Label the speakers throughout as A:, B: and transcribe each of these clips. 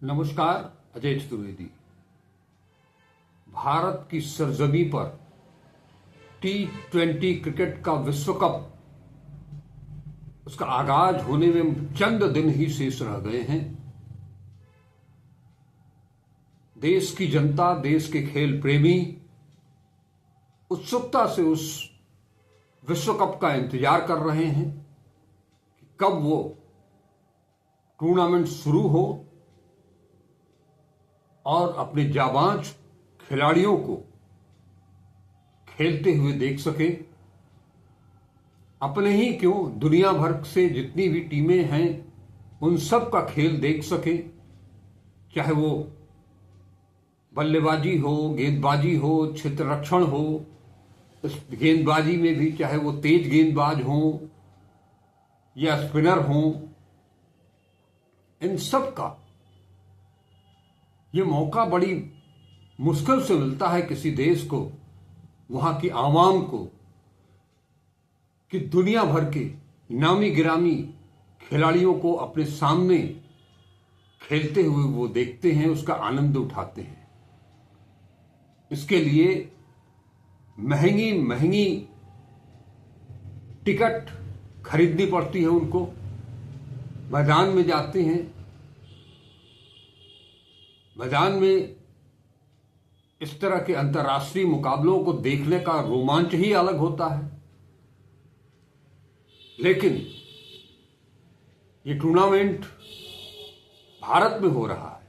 A: नमस्कार। अजय चतुर्वेदी। भारत की सरजमी पर T20 क्रिकेट का विश्व कप उसका आगाज होने में चंद दिन ही शेष रह गए हैं। देश की जनता, देश के खेल प्रेमी उत्सुकता से उस विश्व कप का इंतजार कर रहे हैं कि कब वो टूर्नामेंट शुरू हो और अपने जाबांज खिलाड़ियों को खेलते हुए देख सके। अपने ही क्यों, दुनिया भर से जितनी भी टीमें हैं उन सब का खेल देख सके, चाहे वो बल्लेबाजी हो, गेंदबाजी हो, क्षेत्ररक्षण हो। इस गेंदबाजी में भी चाहे वो तेज गेंदबाज हो या स्पिनर हो, इन सब का ये मौका बड़ी मुश्किल से मिलता है किसी देश को, वहां की आवाम को, कि दुनिया भर के नामी गिरामी खिलाड़ियों को अपने सामने खेलते हुए वो देखते हैं, उसका आनंद उठाते हैं। इसके लिए महंगी महंगी टिकट खरीदनी पड़ती है उनको, मैदान में जाते हैं। मैदान में इस तरह के अंतर्राष्ट्रीय मुकाबलों को देखने का रोमांच ही अलग होता है। लेकिन ये टूर्नामेंट भारत में हो रहा है।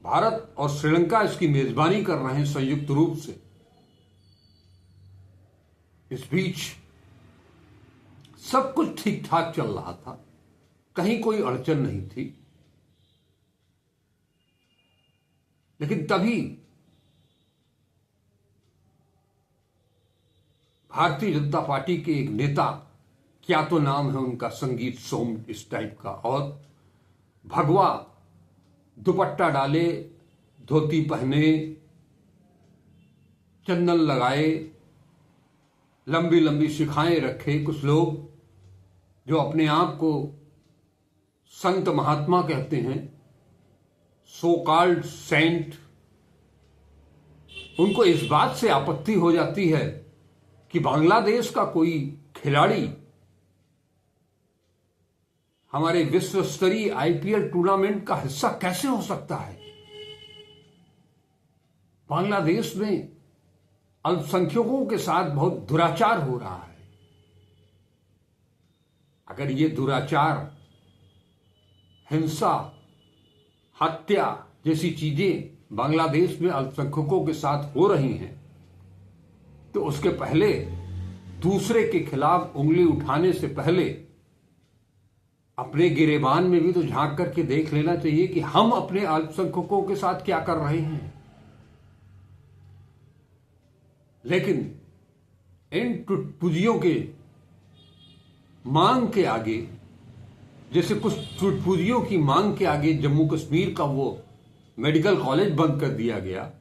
A: भारत और श्रीलंका इसकी मेजबानी कर रहे हैं संयुक्त रूप से। इस बीच सब कुछ ठीक ठाक चल रहा था, कहीं कोई अड़चन नहीं थी। लेकिन तभी भारतीय जनता पार्टी के एक नेता, क्या तो नाम है उनका, संगीत सोम इस टाइप का, और भगवा दुपट्टा डाले, धोती पहने, चंदन लगाए, लंबी लंबी शिखाएं रखे कुछ लोग जो अपने आप को संत महात्मा कहते हैं, सो कॉल्ड सेंट, उनको इस बात से आपत्ति हो जाती है कि बांग्लादेश का कोई खिलाड़ी हमारे विश्व स्तरीय IPL टूर्नामेंट का हिस्सा कैसे हो सकता है। बांग्लादेश में अल्पसंख्यकों के साथ बहुत दुराचार हो रहा है। अगर ये दुराचार, हिंसा, हत्या जैसी चीजें बांग्लादेश में अल्पसंख्यकों के साथ हो रही हैं, तो उसके पहले दूसरे के खिलाफ उंगली उठाने से पहले अपने गिरेबान में भी तो झांक करके देख लेना चाहिए कि हम अपने अल्पसंख्यकों के साथ क्या कर रहे हैं। लेकिन इन टुटपुजियों के मांग के आगे, जैसे कुछ टुटपुजियों की मांग के आगे जम्मू कश्मीर का वो मेडिकल कॉलेज बंद कर दिया गया,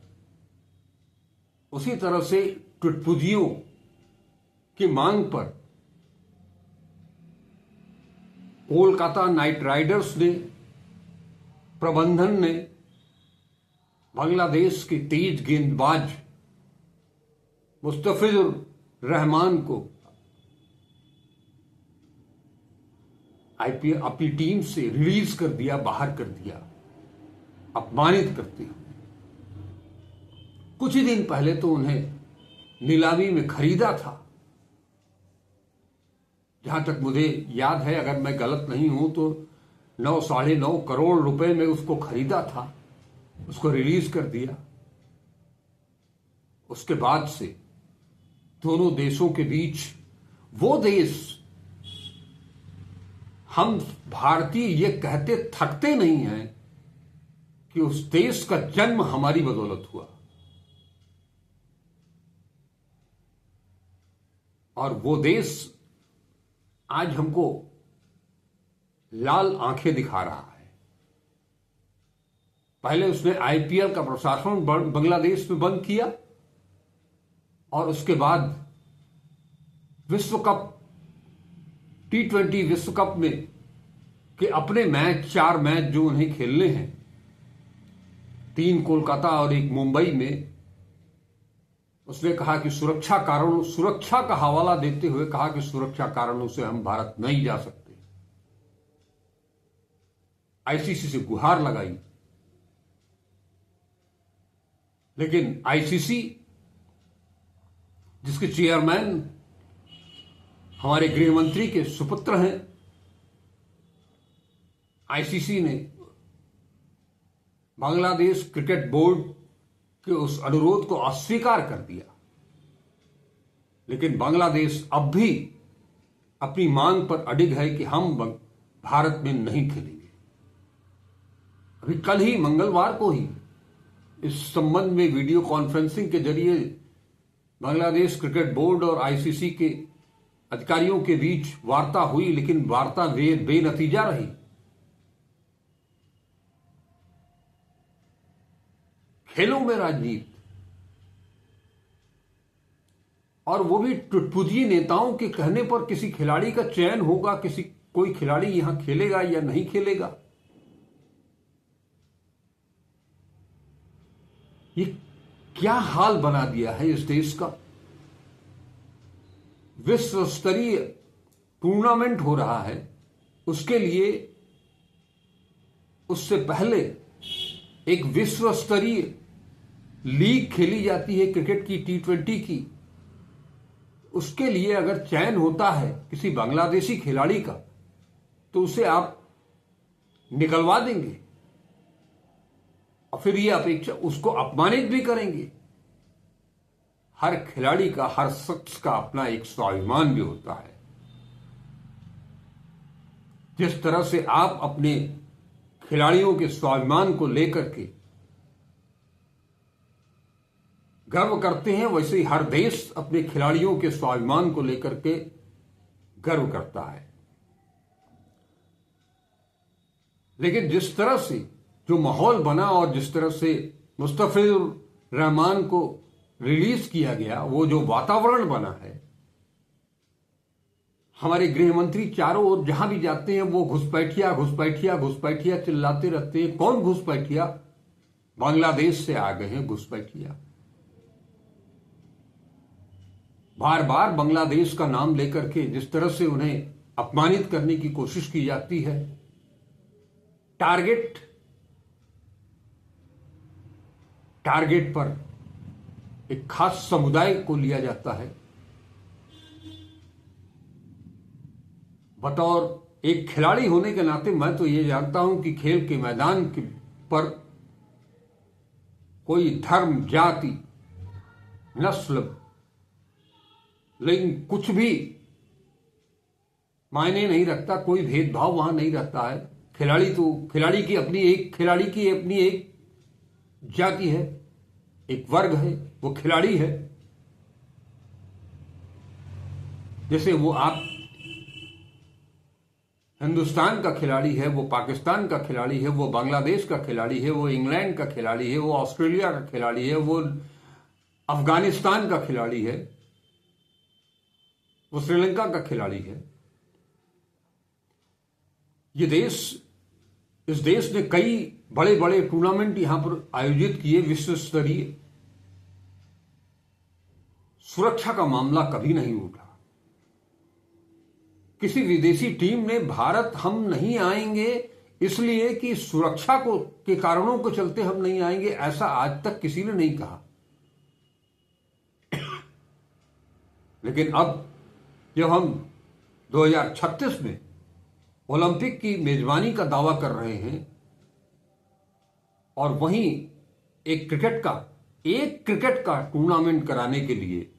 A: उसी तरह से टुटपुजियों की मांग पर कोलकाता नाइट राइडर्स ने, प्रबंधन ने बांग्लादेश के तेज गेंदबाज मुस्तफिजुर रहमान को अपनी टीम से रिलीज कर दिया, बाहर कर दिया, अपमानित करते हुए। कुछ ही दिन पहले तो उन्हें नीलामी में खरीदा था। जहां तक मुझे याद है, अगर मैं गलत नहीं हूं तो 9-9.5 करोड़ रुपए में उसको खरीदा था, उसको रिलीज कर दिया। उसके बाद से दोनों देशों के बीच, वो देश, हम भारतीय ये कहते थकते नहीं हैं कि उस देश का जन्म हमारी बदौलत हुआ, और वो देश आज हमको लाल आंखें दिखा रहा है। पहले उसने IPL का प्रशासन बांग्लादेश में बंद किया, और उसके बाद विश्व कप T20 विश्व कप में कि अपने मैच, 4 मैच जो उन्हें खेलने हैं, 3 कोलकाता और 1 मुंबई में उसने कहा कि सुरक्षा का हवाला देते हुए कहा कि सुरक्षा कारणों से हम भारत नहीं जा सकते। आईसीसी से गुहार लगाई, लेकिन आईसीसी जिसके चेयरमैन हमारे गृह मंत्री के सुपुत्र हैं, आईसीसी ने बांग्लादेश क्रिकेट बोर्ड के उस अनुरोध को अस्वीकार कर दिया। लेकिन बांग्लादेश अब भी अपनी मांग पर अडिग है कि हम भारत में नहीं खेलेंगे। अभी कल ही मंगलवार को ही इस संबंध में वीडियो कॉन्फ्रेंसिंग के जरिए बांग्लादेश क्रिकेट बोर्ड और आईसीसी के अधिकारियों के बीच वार्ता हुई, लेकिन वार्ता बेनतीजा रही। खेलों में राजनीति, और वो भी टुटपुंजी नेताओं के कहने पर किसी खिलाड़ी का चयन होगा, कोई खिलाड़ी यहां खेलेगा या नहीं खेलेगा। ये क्या हाल बना दिया है इस देश का। विश्व स्तरीय टूर्नामेंट हो रहा है, उसके लिए उससे पहले एक विश्व स्तरीय लीग खेली जाती है क्रिकेट की, T20 की। उसके लिए अगर चयन होता है किसी बांग्लादेशी खिलाड़ी का, तो उसे आप निकलवा देंगे और फिर ये अपेक्षा उसको अपमानित भी करेंगे। हर खिलाड़ी का, हर शख्स का अपना एक स्वाभिमान भी होता है। जिस तरह से आप अपने खिलाड़ियों के स्वाभिमान को लेकर के गर्व करते हैं, वैसे ही हर देश अपने खिलाड़ियों के स्वाभिमान को लेकर के गर्व करता है। लेकिन जिस तरह से जो माहौल बना और जिस तरह से मुस्तफिजुर रहमान को रिलीज किया गया, वो जो वातावरण बना है, हमारे गृह मंत्री चारों ओर जहां भी जाते हैं वो घुसपैठिया घुसपैठिया घुसपैठिया चिल्लाते रहते हैं। कौन घुसपैठिया? बांग्लादेश से आ गए हैं घुसपैठिया। बार बार बांग्लादेश का नाम लेकर के जिस तरह से उन्हें अपमानित करने की कोशिश की जाती है, टारगेट पर एक खास समुदाय को लिया जाता है। बतौर एक खिलाड़ी होने के नाते मैं तो ये जानता हूं कि खेल के मैदान पर कोई धर्म, जाति, नस्ल, लेकिन कुछ भी मायने नहीं रखता, कोई भेदभाव वहां नहीं रहता है। खिलाड़ी की अपनी एक जाति है, एक वर्ग है, वो खिलाड़ी है। जैसे वो आप हिंदुस्तान का खिलाड़ी है, वो पाकिस्तान का खिलाड़ी है, वो बांग्लादेश का खिलाड़ी है, वो इंग्लैंड का खिलाड़ी है, वो ऑस्ट्रेलिया का खिलाड़ी है, वो अफगानिस्तान का खिलाड़ी है, वो श्रीलंका का खिलाड़ी है। इस देश ने कई बड़े बड़े टूर्नामेंट यहां पर आयोजित किए, विश्व स्तरीय। सुरक्षा का मामला कभी नहीं उठा। किसी विदेशी टीम ने भारत हम नहीं आएंगे इसलिए कि सुरक्षा के कारणों को चलते हम नहीं आएंगे, ऐसा आज तक किसी ने नहीं कहा। लेकिन अब जब हम 2036 में ओलंपिक की मेजबानी का दावा कर रहे हैं और वहीं एक क्रिकेट का टूर्नामेंट कराने के लिए,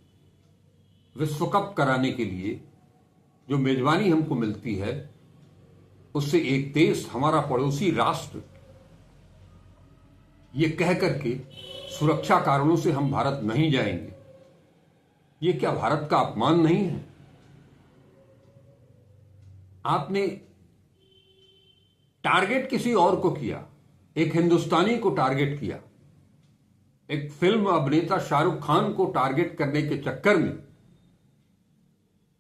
A: विश्व कप कराने के लिए जो मेजबानी हमको मिलती है, उससे एक देश, हमारा पड़ोसी राष्ट्र, ये कह करके सुरक्षा कारणों से हम भारत नहीं जाएंगे, ये क्या भारत का अपमान नहीं है? आपने टारगेट किसी और को किया, एक हिंदुस्तानी को टारगेट किया, एक फिल्म अभिनेता शाहरुख खान को टारगेट करने के चक्कर में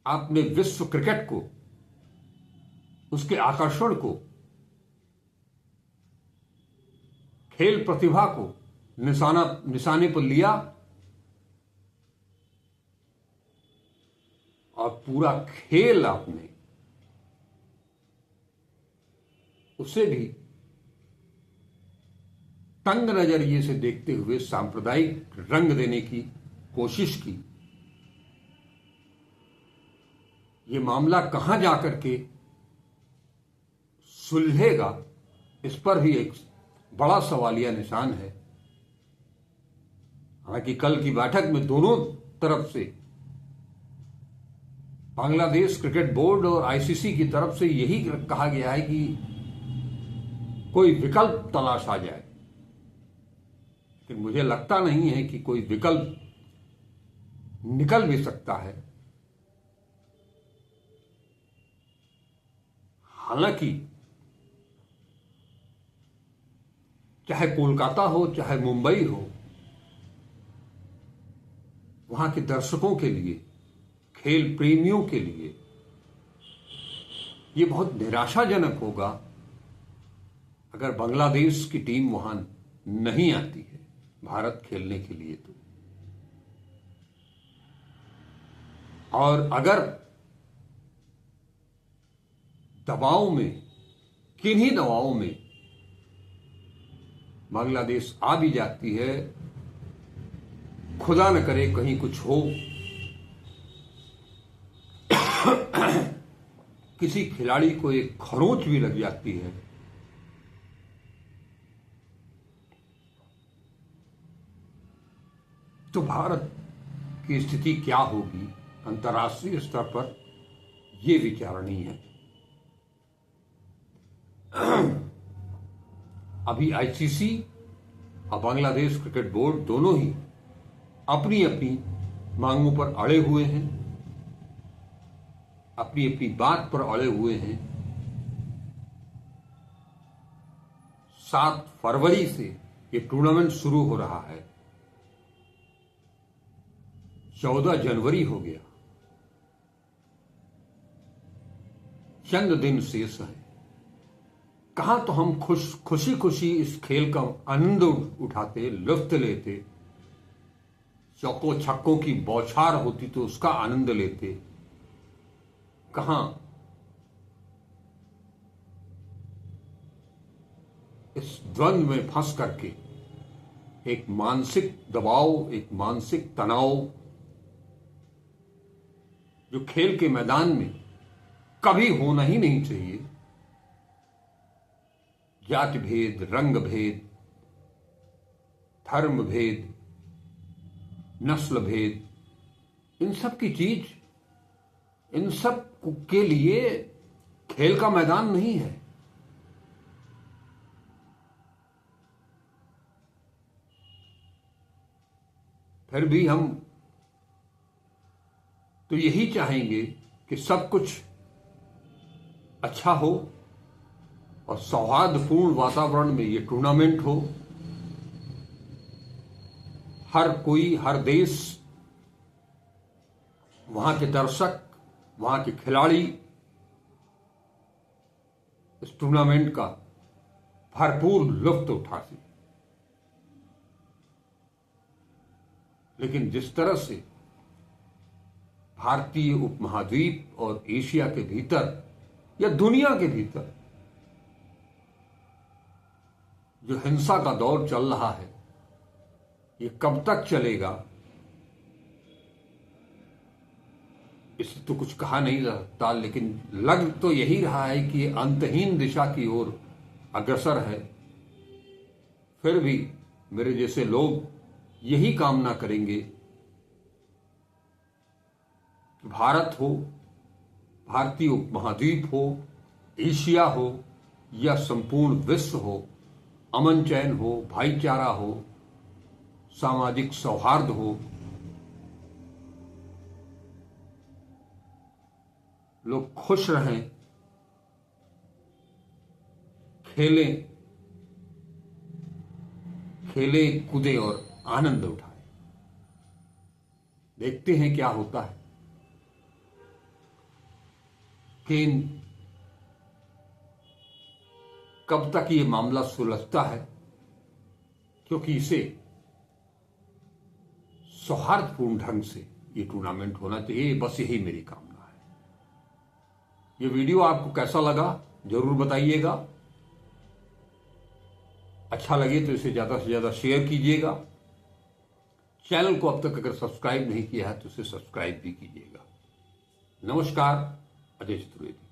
A: आपने विश्व क्रिकेट को, उसके आकर्षण को, खेल प्रतिभा को निशाने पर लिया और पूरा खेल आपने उसे भी तंग नजरिए से देखते हुए सांप्रदायिक रंग देने की कोशिश की। ये मामला कहां जाकर के सुलझेगा, इस पर भी एक बड़ा सवालिया निशान है। हालांकि कल की बैठक में दोनों तरफ से, बांग्लादेश क्रिकेट बोर्ड और आईसीसी की तरफ से यही कहा गया है कि कोई विकल्प तलाशा जाए, लेकिन मुझे लगता नहीं है कि कोई विकल्प निकल भी सकता है। हालांकि चाहे कोलकाता हो चाहे मुंबई हो, वहां के दर्शकों के लिए, खेल प्रेमियों के लिए यह बहुत निराशाजनक होगा अगर बांग्लादेश की टीम वहां नहीं आती है भारत खेलने के लिए। तो और अगर दबाव में, किन्हीं दबाव में बांग्लादेश आ भी जाती है, खुदा न करे कहीं कुछ हो, किसी खिलाड़ी को एक खरोंच भी लग जाती है, तो भारत की स्थिति क्या होगी अंतर्राष्ट्रीय स्तर पर, यह विचारणीय है। अभी आईसीसी और बांग्लादेश क्रिकेट बोर्ड दोनों ही अपनी अपनी मांगों पर अड़े हुए हैं, अपनी अपनी बात पर अड़े हुए हैं। 7 फरवरी से ये टूर्नामेंट शुरू हो रहा है, 14 जनवरी हो गया, चंद दिन शेष है। कहां तो हम खुशी खुशी इस खेल का आनंद उठाते, लुत्फ लेते, चौकों छक्कों की बौछार होती तो उसका आनंद लेते, कहां इस द्वंद्व में फंस करके एक मानसिक दबाव, एक मानसिक तनाव जो खेल के मैदान में कभी होना ही नहीं चाहिए, जाति भेद, रंग भेद, धर्म भेद, नस्ल भेद, इन सब की चीज, इन सब के लिए खेल का मैदान नहीं है। फिर भी हम तो यही चाहेंगे कि सब कुछ अच्छा हो और सौहार्दपूर्ण वातावरण में ये टूर्नामेंट हो। हर कोई, हर देश, वहां के दर्शक, वहां के खिलाड़ी इस टूर्नामेंट का भरपूर लुत्फ उठा सके। लेकिन जिस तरह से भारतीय उपमहाद्वीप और एशिया के भीतर या दुनिया के भीतर जो हिंसा का दौर चल रहा है, ये कब तक चलेगा इससे तो कुछ कहा नहीं जा सकता, लेकिन लग तो यही रहा है कि ये अंतहीन दिशा की ओर अग्रसर है। फिर भी मेरे जैसे लोग यही कामना करेंगे कि भारत हो, भारतीय उपमहाद्वीप हो, एशिया हो या संपूर्ण विश्व हो, अमन चैन हो, भाईचारा हो, सामाजिक सौहार्द हो, लोग खुश रहें, खेलें, कूदें और आनंद उठाएं। देखते हैं क्या होता है। लेकिन कब तक ये मामला सुलझता है क्योंकि इसे सौहार्दपूर्ण ढंग से ये टूर्नामेंट होना चाहिए। बस यही मेरी कामना है। ये वीडियो आपको कैसा लगा जरूर बताइएगा। अच्छा लगे तो इसे ज्यादा से ज्यादा शेयर कीजिएगा। चैनल को अब तक अगर सब्सक्राइब नहीं किया है तो इसे सब्सक्राइब भी कीजिएगा। नमस्कार, अजय चतुर्वेदी।